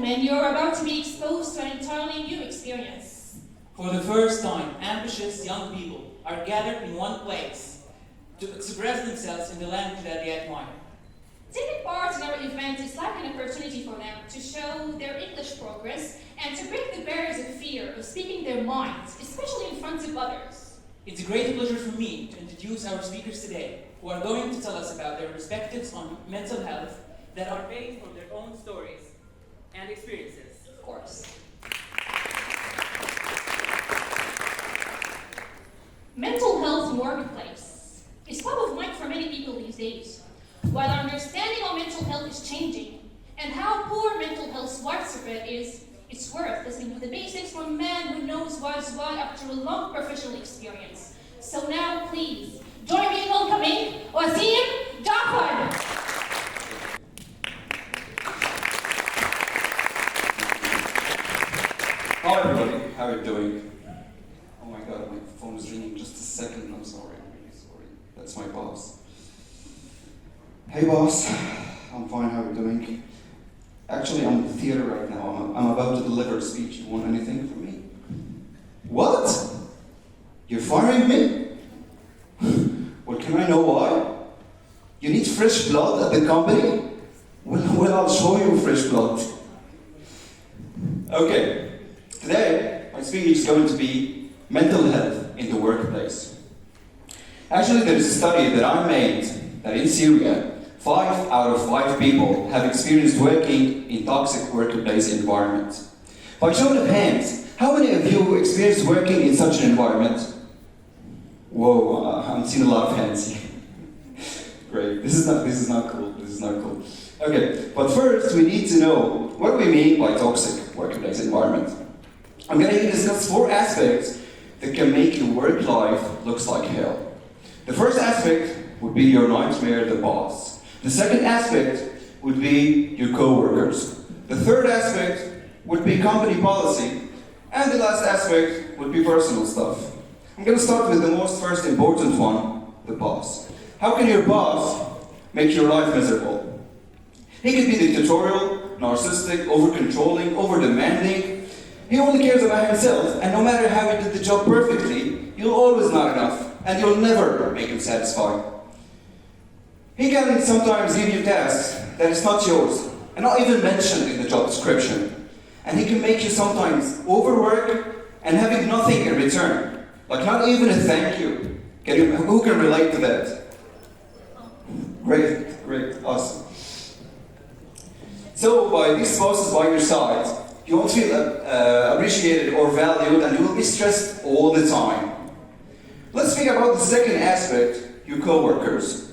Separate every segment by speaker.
Speaker 1: gentlemen, you're about to be exposed to an entirely new experience.
Speaker 2: For the first time, ambitious young people are gathered in one place to express themselves in the language that they admire.
Speaker 1: Taking part in our event is like an opportunity for them to show their English progress and to break the barriers of fear of speaking their minds, especially in front of others.
Speaker 2: It's a great pleasure for me to introduce our speakers today, who are going to tell us about their perspectives on mental health that are based on their own stories and experiences.
Speaker 1: Of course. Mental health in workplace is top of mind for many people these days. While our understanding of mental health is changing and how poor mental health widespread is, it's worth listening to the basics from a man who knows what is what after a long professional experience. So now, please, join me in welcoming Wasim Jaafar.
Speaker 3: Hi everybody, how are you doing? Oh my god, my phone is ringing. Just a second, I'm sorry, I'm really sorry. That's my boss. Hey boss, I'm fine, how are you doing? Actually, I'm in the theater right now. I'm about to deliver a speech. You want anything from me? What? You're firing me? Well, can I know why? You need fresh blood at the company? Well, I'll show you fresh blood. Okay, today my speech is going to be mental health in the workplace. Actually, there is a study that I made that in Syria, 5 out of 5 people have experienced working in toxic workplace environments. By show of hands, how many of you experienced working in such an environment? Whoa, I'm seeing a lot of hands here. Great, this is not cool. Okay, but first we need to know what we mean by toxic workplace environment. I'm going to discuss 4 aspects that can make your work life looks like hell. The first aspect would be your nightmare, the boss. The second aspect would be your co-workers. The third aspect would be company policy. And the last aspect would be personal stuff. I'm going to start with the first important one, the boss. How can your boss make your life miserable? He could be dictatorial, narcissistic, over-controlling, over-demanding. He only cares about himself, and no matter how he did the job perfectly, you'll always not enough, and you'll never make him satisfied. He can sometimes give you tasks that is not yours, and not even mentioned in the job description. And he can make you sometimes overwork and having nothing in return. Like not even a thank you. Who can relate to that? Great, awesome. So by these bosses by your side, you won't feel appreciated or valued, and you will be stressed all the time. Let's speak about the second aspect, your co-workers.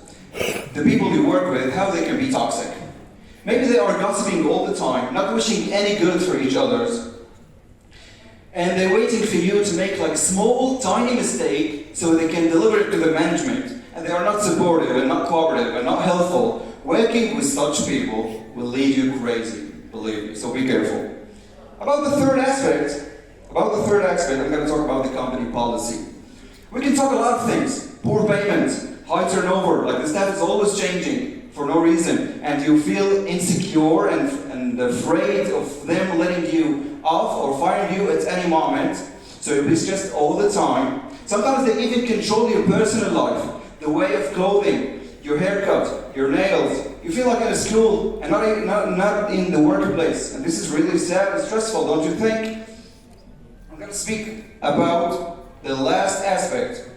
Speaker 3: The people you work with, how they can be toxic. Maybe they are gossiping all the time, not wishing any good for each other. And they're waiting for you to make like small, tiny mistake so they can deliver it to the management. And they are not supportive and not cooperative and not helpful. Working with such people will lead you crazy, believe me, so be careful. About the third aspect, I'm going to talk about the company policy. We can talk a lot of things. Poor payment, high turnover, like the staff is always changing for no reason, and you feel insecure and afraid of them letting you off or firing you at any moment, so you'll be stressed all the time. Sometimes they even control your personal life, the way of clothing, your haircut, your nails. You feel like in a school and not in the workplace, and this is really sad and stressful, don't you think? I'm going to speak about the last aspect,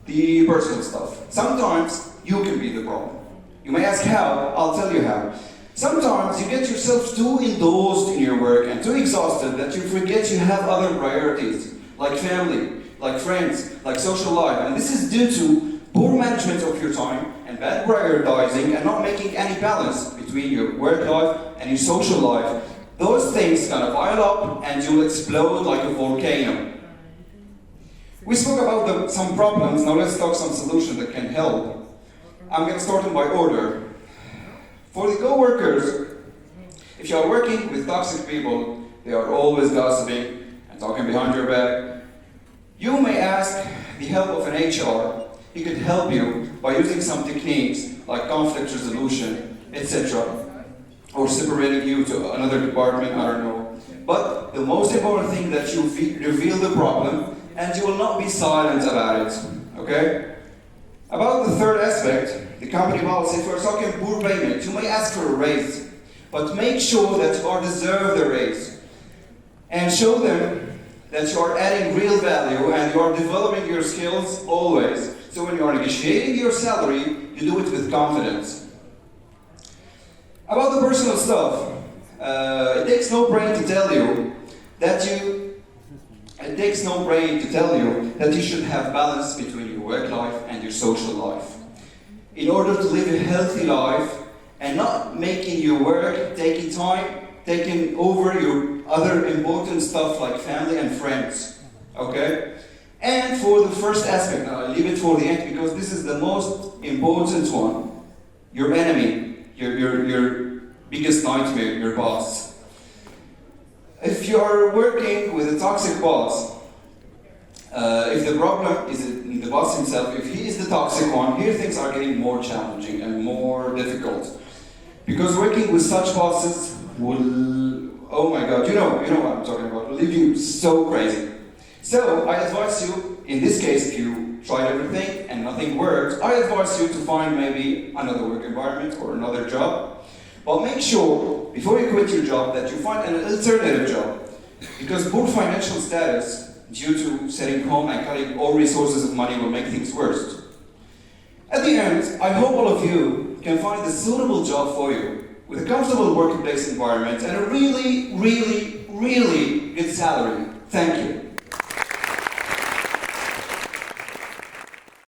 Speaker 3: the personal stuff. Sometimes you can be the problem. You may ask how, I'll tell you how. Sometimes you get yourself too indulged in your work and too exhausted that you forget you have other priorities, like family, like friends, like social life. And this is due to poor management of your time and bad prioritizing and not making any balance between your work life and your social life. Those things gonna pile up and you'll explode like a volcano. We spoke about some problems, now let's talk some solutions that can help. I'm going to start them by order. For the co-workers, if you are working with toxic people, they are always gossiping and talking behind your back. You may ask the help of an HR. He could help you by using some techniques like conflict resolution, etc. or separating you to another department, I don't know. But the most important thing that you reveal the problem and you will not be silent about it, okay? About the third aspect, the company policy, if we're talking poor payment, you may ask for a raise, but make sure that you are deserve the raise. And show them that you are adding real value and you are developing your skills always. So when you are negotiating your salary, you do it with confidence. About the personal stuff, it takes no brain to tell you that you should have balance between your work life and your social life. In order to live a healthy life and not making your work taking over your other important stuff like family and friends, okay? And for the first aspect, now I leave it for the end because this is the most important one. Your enemy, your biggest nightmare, your boss. If you are working with a toxic boss, if the problem is in the boss himself, if he is the toxic one, here things are getting more challenging and more difficult. Because working with such bosses will, oh my God, you know what I'm talking about, will leave you so crazy. So I advise you, in this case, if you tried everything and nothing worked, I advise you to find maybe another work environment or another job. But make sure, before you quit your job, that you find an alternative job. Because poor financial status, due to sitting home and cutting all resources of money, will make things worse. At the end, I hope all of you can find a suitable job for you, with a comfortable workplace environment and a really, really, really good salary. Thank you.